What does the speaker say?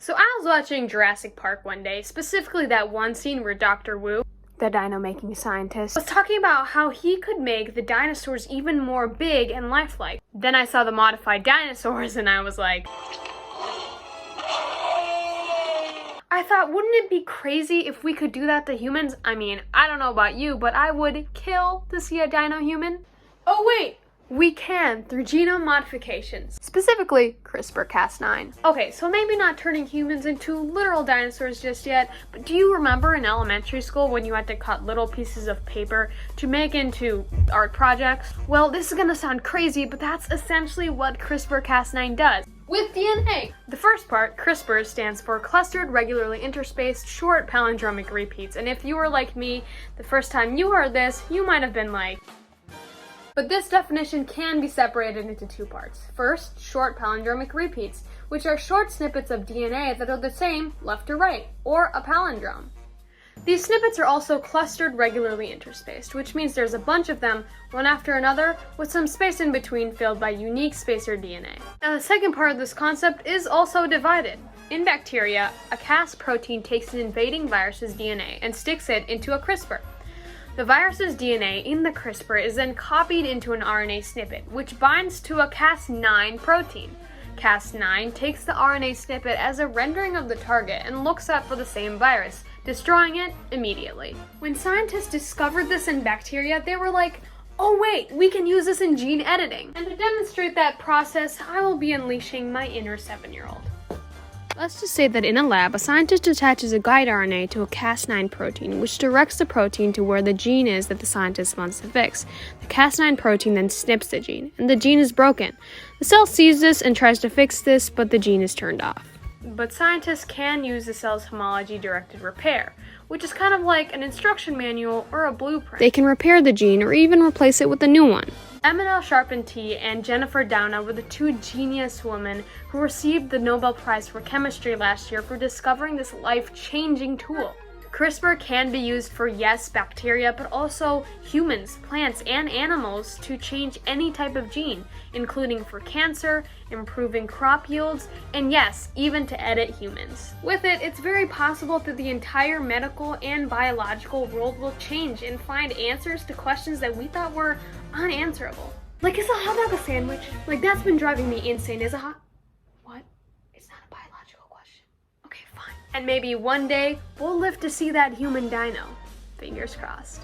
So I was watching Jurassic Park one day, specifically that one scene where Dr. Wu, the dino-making scientist, was talking about how he could make the dinosaurs even more big and lifelike. Then I saw the modified dinosaurs and I was like, I thought, wouldn't it be crazy if we could do that to humans? I mean, I don't know about you, but I would kill to see a dino human. Oh wait! We can, through genome modifications, specifically CRISPR-Cas9. Okay, so maybe not turning humans into literal dinosaurs just yet, but do you remember in elementary school when you had to cut little pieces of paper to make into art projects? Well, this is gonna sound crazy, but that's essentially what CRISPR-Cas9 does. With DNA. The first part, CRISPR, stands for clustered, regularly interspaced, short palindromic repeats. And if you were like me, the first time you heard this, you might have been like, but this definition can be separated into two parts. First, short palindromic repeats, which are short snippets of DNA that are the same left to right, or a palindrome. These snippets are also clustered, regularly interspaced, which means there's a bunch of them, one after another, with some space in between filled by unique spacer DNA. Now the second part of this concept is also divided. In bacteria, a Cas protein takes an invading virus's DNA and sticks it into a CRISPR. The virus's DNA in the CRISPR is then copied into an RNA snippet, which binds to a Cas9 protein. Cas9 takes the RNA snippet as a rendering of the target and looks up for the same virus, destroying it immediately. When scientists discovered this in bacteria, they were like, oh wait, we can use this in gene editing. And to demonstrate that process, I will be unleashing my inner 7-year-old. Let's just say that in a lab, a scientist attaches a guide RNA to a Cas9 protein, which directs the protein to where the gene is that the scientist wants to fix. The Cas9 protein then snips the gene, and the gene is broken. The cell sees this and tries to fix this, but the gene is turned off. But scientists can use the cell's homology-directed repair, which is kind of like an instruction manual or a blueprint. They can repair the gene or even replace it with a new one. Emmanuelle Charpentier and Jennifer Doudna were the two genius women who received the Nobel Prize for Chemistry last year for discovering this life-changing tool. CRISPR can be used for, yes, bacteria, but also humans, plants, and animals to change any type of gene, including for cancer, improving crop yields, and yes, even to edit humans. With it, it's very possible that the entire medical and biological world will change and find answers to questions that we thought were unanswerable. Like, is a hot dog a sandwich? Like, that's been driving me insane. Is a hot... What? It's not a biological question. Okay, fine. And maybe one day, we'll live to see that human dino. Fingers crossed.